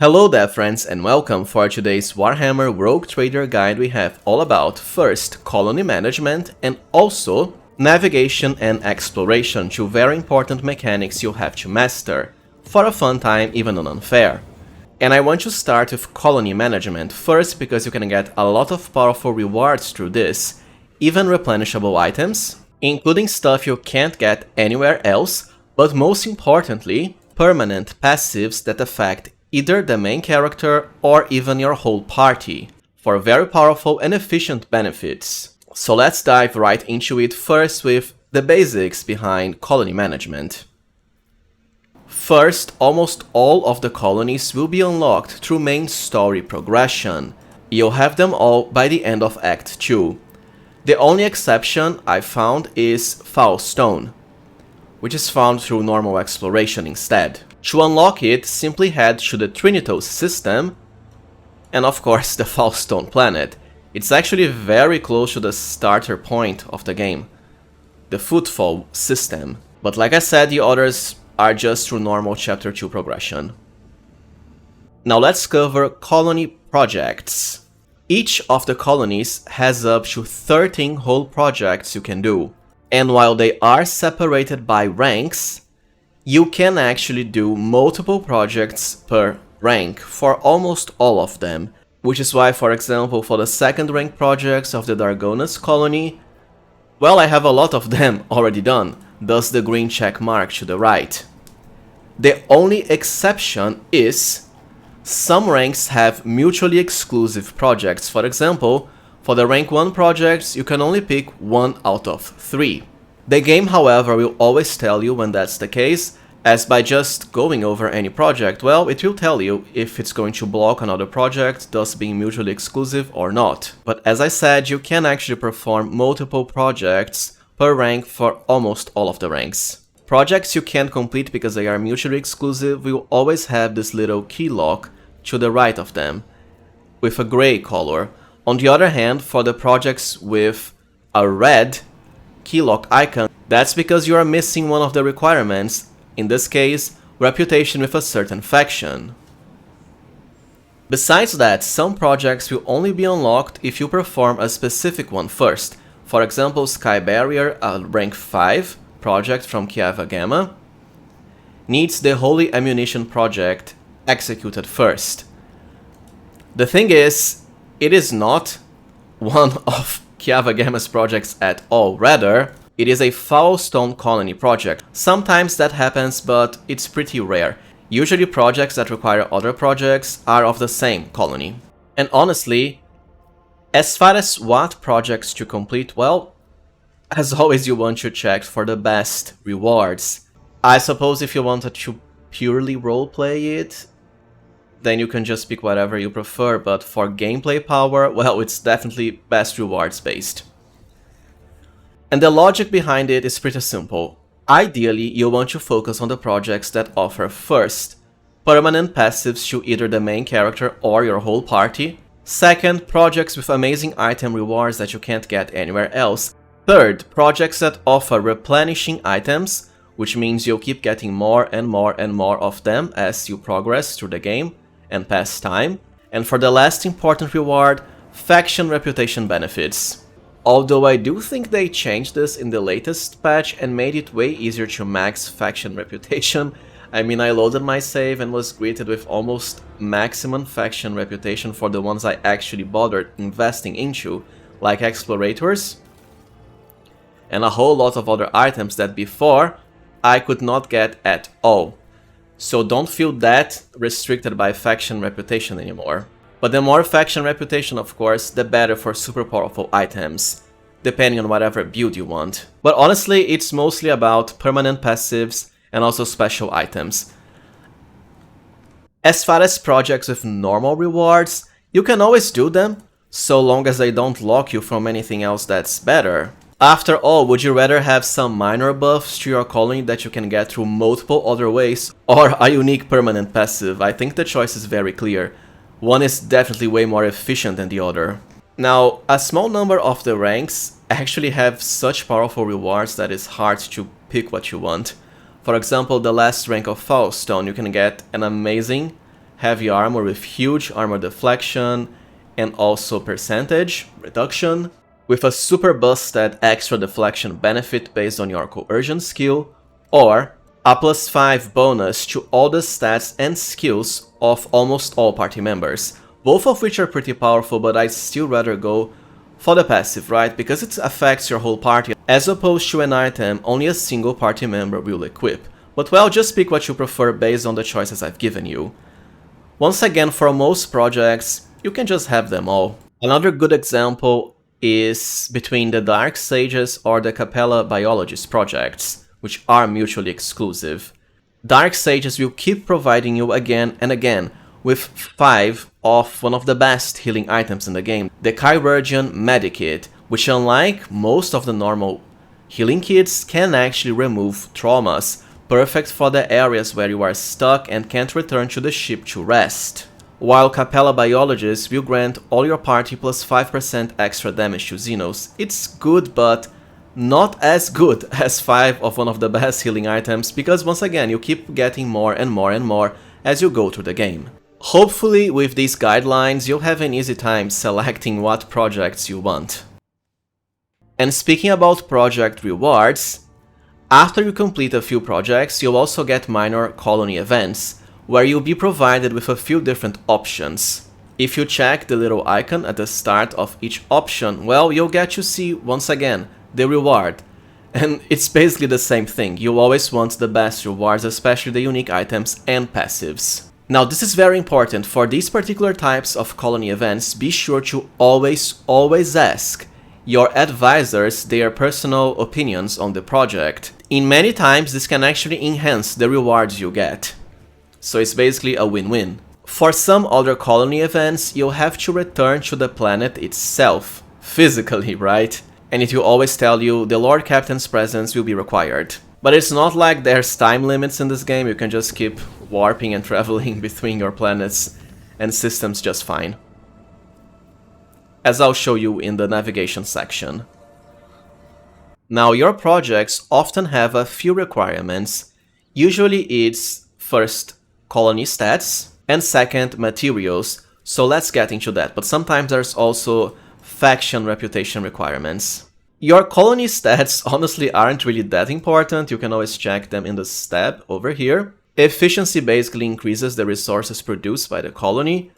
Hello there friends and welcome for today's Warhammer Rogue Trader guide. We have all about first colony management and also navigation and exploration, two very important mechanics you'll have to master for a fun time even on unfair. And I want to start with colony management first because you can get a lot of powerful rewards through this, even replenishable items, including stuff you can't get anywhere else, but most importantly, permanent passives that affect either the main character or even your whole party, for very powerful and efficient benefits. So let's dive right into it first with the basics behind colony management. First, almost all of the colonies will be unlocked through main story progression. You'll have them all by the end of Act 2. The only exception I found is Foulstone, which is found through normal exploration instead. To unlock it, simply head to the Trinitos system, and of course the Foulstone planet. It's actually very close to the starter point of the game, the Footfall system. But like I said, the others are just through normal Chapter 2 progression. Now let's cover colony projects. Each of the colonies has up to 13 whole projects you can do. And while they are separated by ranks, you can actually do multiple projects per rank for almost all of them, which is why, for example, for the second rank projects of the Dargonas colony, well, I have a lot of them already done, thus the green check mark to the right. The only exception is some ranks have mutually exclusive projects. For example, for the rank 1 projects, you can only pick 1 out of 3. The game, however, will always tell you when that's the case, as by just going over any project, well, it will tell you if it's going to block another project, thus being mutually exclusive or not. But as I said, you can actually perform multiple projects per rank for almost all of the ranks. Projects you can't complete because they are mutually exclusive will always have this little key lock to the right of them, with a gray color. On the other hand, for the projects with a red keylock icon, that's because you are missing one of the requirements, in this case, reputation with a certain faction. Besides that, some projects will only be unlocked if you perform a specific one first. For example, Sky Barrier, a rank 5 project from Kiava Gamma, needs the Holy Ammunition project executed first. The thing is, it is not one of Kiava Gamma's projects at all, rather, it is a Foulstone colony project. Sometimes that happens, but it's pretty rare. Usually projects that require other projects are of the same colony. And honestly, as far as what projects to complete, well, as always you want to check for the best rewards. I suppose if you wanted to purely roleplay it, then you can just pick whatever you prefer, but for gameplay power, well, it's definitely best rewards based. And the logic behind it is pretty simple. Ideally, you want to focus on the projects that offer first, permanent passives to either the main character or your whole party. Second, projects with amazing item rewards that you can't get anywhere else. Third, projects that offer replenishing items, which means you'll keep getting more and more and more of them as you progress through the game and pass time. And for the last important reward, faction reputation benefits. Although I do think they changed this in the latest patch and made it way easier to max faction reputation. I mean, I loaded my save and was greeted with almost maximum faction reputation for the ones I actually bothered investing into, like explorators, and a whole lot of other items that before I could not get at all. So don't feel that restricted by faction reputation anymore. But the more faction reputation, of course, the better for super powerful items, depending on whatever build you want. But honestly, it's mostly about permanent passives and also special items. As far as projects with normal rewards, you can always do them, so long as they don't lock you from anything else that's better. After all, would you rather have some minor buffs to your colony that you can get through multiple other ways, or a unique permanent passive? I think the choice is very clear. One is definitely way more efficient than the other. Now, a small number of the ranks actually have such powerful rewards that it's hard to pick what you want. For example, the last rank of Foulstone, you can get an amazing heavy armor with huge armor deflection and also percentage reduction, with a super busted extra deflection benefit based on your coercion skill, or a +5 bonus to all the stats and skills of almost all party members, both of which are pretty powerful, but I'd still rather go for the passive, right? Because it affects your whole party, as opposed to an item only a single party member will equip. But well, just pick what you prefer based on the choices I've given you. Once again, for most projects, you can just have them all. Another good example is between the Dark Sages or the Capella Biologist projects, which are mutually exclusive. Dark Sages will keep providing you again and again with 5 of one of the best healing items in the game, the Chirurgeon Medikit, which unlike most of the normal healing kits can actually remove traumas, perfect for the areas where you are stuck and can't return to the ship to rest. While Capella Biologist will grant all your party plus 5% extra damage to Xenos. It's good, but not as good as 5 of one of the best healing items, because once again you keep getting more and more and more as you go through the game. Hopefully with these guidelines you'll have an easy time selecting what projects you want. And speaking about project rewards, after you complete a few projects you'll also get minor colony events, where you'll be provided with a few different options. If you check the little icon at the start of each option, well, you'll get to see once again the reward. And it's basically the same thing, you always want the best rewards, especially the unique items and passives. Now this is very important. For these particular types of colony events, be sure to always ask your advisors their personal opinions on the project. In many times this can actually enhance the rewards you get. So it's basically a win-win. For some other colony events, you'll have to return to the planet itself, physically, right? And it will always tell you the Lord Captain's presence will be required. But it's not like there's time limits in this game, you can just keep warping and traveling between your planets and systems just fine. As I'll show you in the navigation section. Now your projects often have a few requirements. Usually it's first colony stats and second materials, so let's get into that. But sometimes there's also faction reputation requirements. Your colony stats honestly aren't really that important, you can always check them in the tab over here. Efficiency basically increases the resources produced by the colony.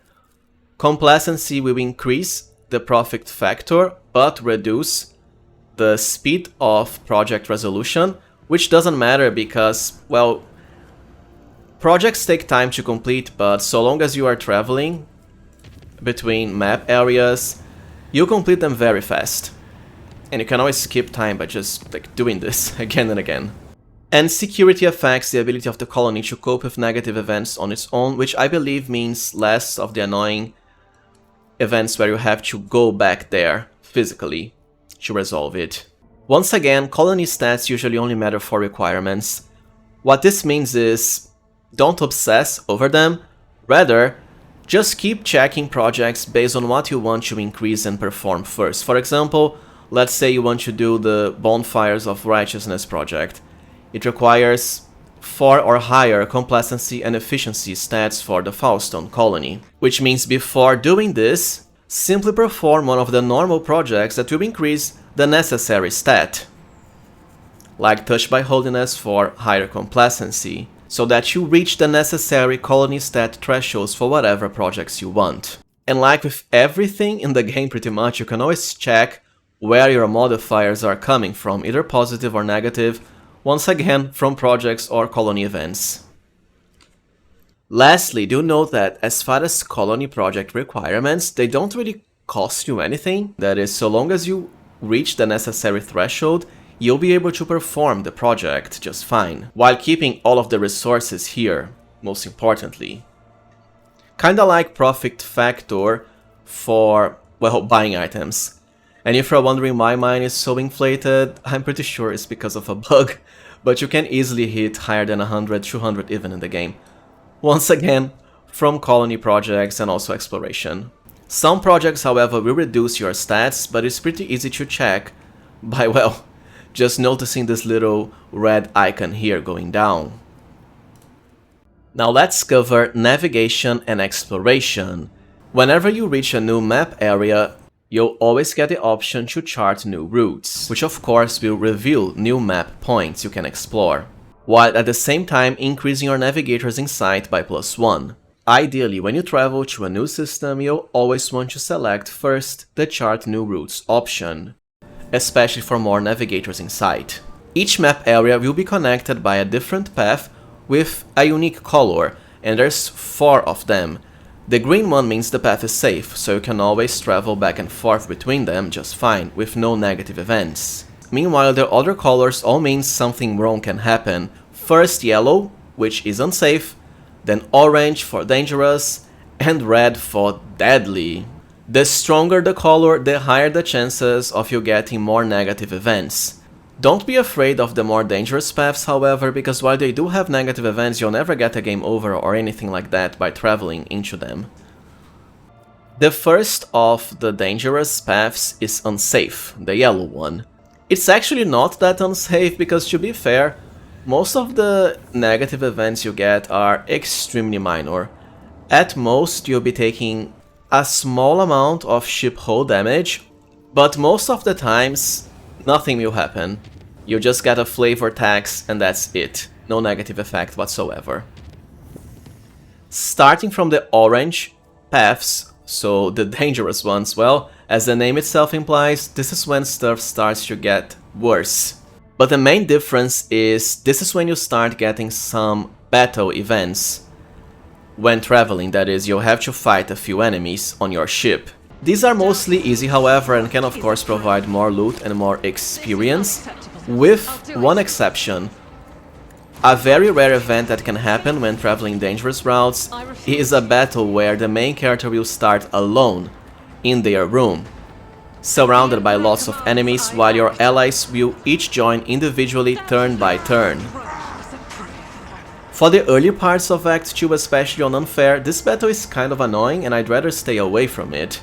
Complacency will increase the profit factor, but reduce the speed of project resolution, which doesn't matter because, well, projects take time to complete, but so long as you are traveling between map areas, you complete them very fast. And you can always skip time by just doing this again and again. And security affects the ability of the colony to cope with negative events on its own, which I believe means less of the annoying events where you have to go back there physically to resolve it. Once again, colony stats usually only matter for requirements. What this means is, don't obsess over them, rather, just keep checking projects based on what you want to increase and perform first. For example, let's say you want to do the Bonfires of Righteousness project. It requires 4 or higher complacency and efficiency stats for the Faustone colony. Which means before doing this, simply perform one of the normal projects that will increase the necessary stat. Like Touched by Holiness for higher complacency, so that you reach the necessary colony stat thresholds for whatever projects you want. And like with everything in the game pretty much, you can always check where your modifiers are coming from, either positive or negative, once again from projects or colony events. Lastly, do note that as far as colony project requirements, they don't really cost you anything. That is, so long as you reach the necessary threshold, you'll be able to perform the project just fine, while keeping all of the resources here, most importantly. Kinda like profit factor for, well, buying items. And if you're wondering why mine is so inflated, I'm pretty sure it's because of a bug, but you can easily hit higher than 100, 200 even in the game. Once again, from colony projects and also exploration. Some projects, however, will reduce your stats, but it's pretty easy to check by, well, just noticing this little red icon here going down. Now let's cover navigation and exploration. Whenever you reach a new map area, you'll always get the option to chart new routes, which of course will reveal new map points you can explore, while at the same time increasing your navigator's insight by +1. Ideally, when you travel to a new system, you'll always want to select first the Chart New Routes option, especially for more navigator's insight. Each map area will be connected by a different path with a unique color, and there's 4 of them. The green one means the path is safe, so you can always travel back and forth between them just fine, with no negative events. Meanwhile, the other colors all mean something wrong can happen. First yellow, which is unsafe, then orange for dangerous, and red for deadly. The stronger the color, the higher the chances of you getting more negative events. Don't be afraid of the more dangerous paths, however, because while they do have negative events, you'll never get a game over or anything like that by traveling into them. The first of the dangerous paths is unsafe, the yellow one. It's actually not that unsafe because, to be fair, most of the negative events you get are extremely minor. At most, you'll be taking a small amount of ship hull damage, but most of the times, nothing will happen. You just get a flavor tax and that's it. No negative effect whatsoever. Starting from the orange paths, so the dangerous ones, well, as the name itself implies, this is when stuff starts to get worse. But the main difference is this is when you start getting some battle events. When traveling, that is, you'll have to fight a few enemies on your ship. These are mostly easy, however, and can of course provide more loot and more experience, with one exception. A very rare event that can happen when traveling dangerous routes is a battle where the main character will start alone in their room, surrounded by lots of enemies, while your allies will each join individually turn by turn. For the early parts of Act 2, especially on Unfair, this battle is kind of annoying and I'd rather stay away from it.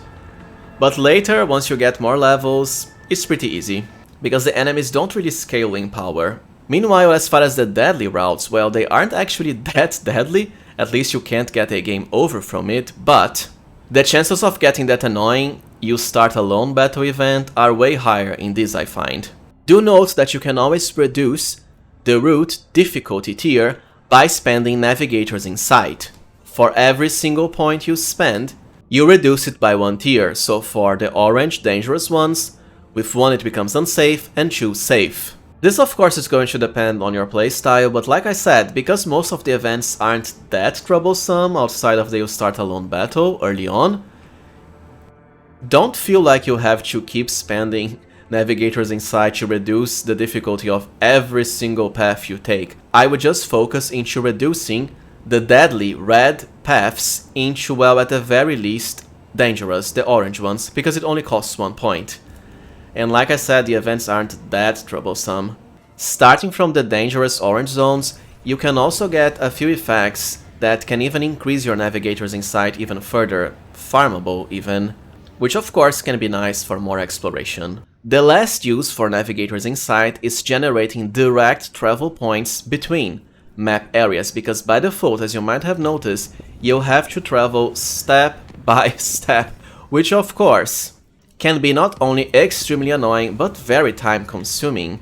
But later, once you get more levels, it's pretty easy, because the enemies don't really scale in power. Meanwhile, as far as the deadly routes, well, they aren't actually that deadly, at least you can't get a game over from it, but the chances of getting that annoying you start alone battle event are way higher in this, I find. Do note that you can always reduce the route difficulty tier by spending Navigator's Insight. For every single point you spend, you reduce it by 1 tier, so for the orange dangerous ones, with 1 it becomes unsafe and 2 safe. This of course is going to depend on your playstyle, but like I said, because most of the events aren't that troublesome outside of the you start alone battle early on, don't feel like you have to keep spending Navigator's Insight to reduce the difficulty of every single path you take. I would just focus into reducing the deadly red paths into, well, at the very least, dangerous, the orange ones, because it only costs 1 point. And like I said, the events aren't that troublesome. Starting from the dangerous orange zones, you can also get a few effects that can even increase your Navigator's Insight even further, farmable even, which of course can be nice for more exploration. The last use for Navigator's Insight is generating direct travel points between map areas, because by default, as you might have noticed, you'll have to travel step by step, which of course can be not only extremely annoying but very time consuming,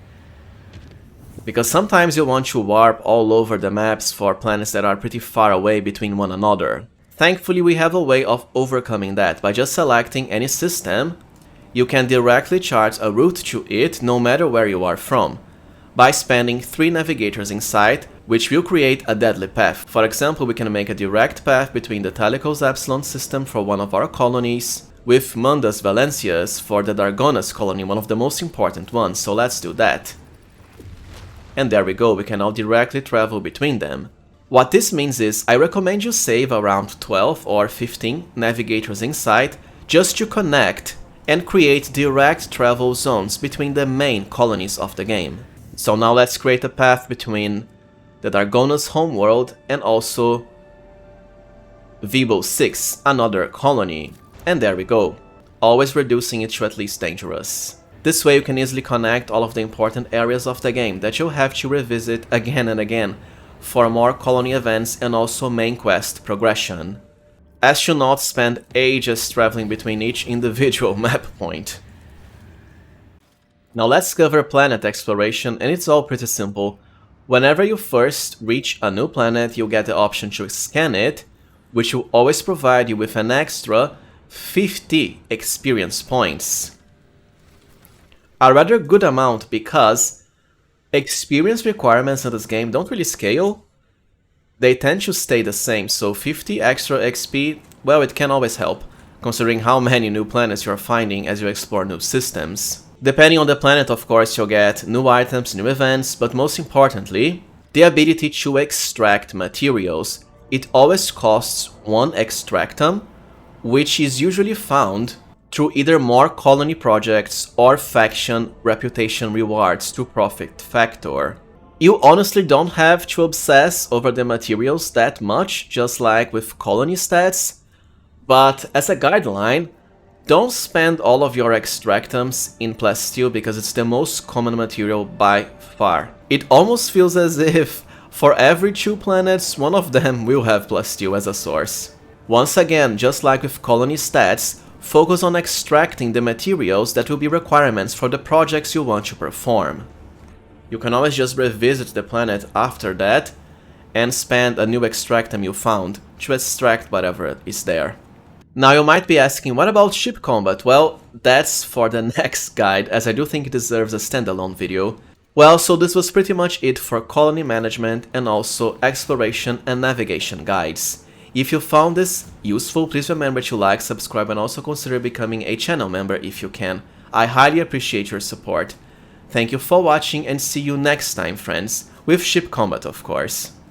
because sometimes you want to warp all over the maps for planets that are pretty far away between one another. Thankfully, we have a way of overcoming that. By just selecting any system, you can directly chart a route to it no matter where you are from, by spending 3 Navigator's Insight, which will create a deadly path. For example, we can make a direct path between the Talicos Epsilon system for one of our colonies, with Mundus Valencias for the Dargonas colony, one of the most important ones, so let's do that. And there we go, we can now directly travel between them. What this means is, I recommend you save around 12 or 15 Navigator's Insight just to connect and create direct travel zones between the main colonies of the game. So now let's create a path between the Dargonas homeworld and also Vibo 6, another colony. And there we go, always reducing it to at least dangerous. This way you can easily connect all of the important areas of the game that you'll have to revisit again and again for more colony events and also main quest progression, as should not spend ages traveling between each individual map point. Now let's cover planet exploration, and it's all pretty simple. Whenever you first reach a new planet, you'll get the option to scan it, which will always provide you with an extra 50 experience points. A rather good amount because experience requirements in this game don't really scale. They tend to stay the same, so 50 extra XP, well, it can always help, considering how many new planets you're finding as you explore new systems. Depending on the planet, of course, you'll get new items, new events, but most importantly, the ability to extract materials. It always costs 1 extractum, which is usually found through either more colony projects or faction reputation rewards to profit factor. You honestly don't have to obsess over the materials that much, just like with colony stats, but as a guideline, don't spend all of your extractums in plasteel because it's the most common material by far. It almost feels as if for every 2 planets, one of them will have plasteel as a source. Once again, just like with colony stats, focus on extracting the materials that will be requirements for the projects you want to perform. You can always just revisit the planet after that and spend a new extractum you found to extract whatever is there. Now you might be asking, what about ship combat? Well, that's for the next guide, as I do think it deserves a standalone video. Well, so this was pretty much it for colony management and also exploration and navigation guides. If you found this useful, please remember to like, subscribe, and also consider becoming a channel member if you can. I highly appreciate your support. Thank you for watching and see you next time, friends, with ship combat of course.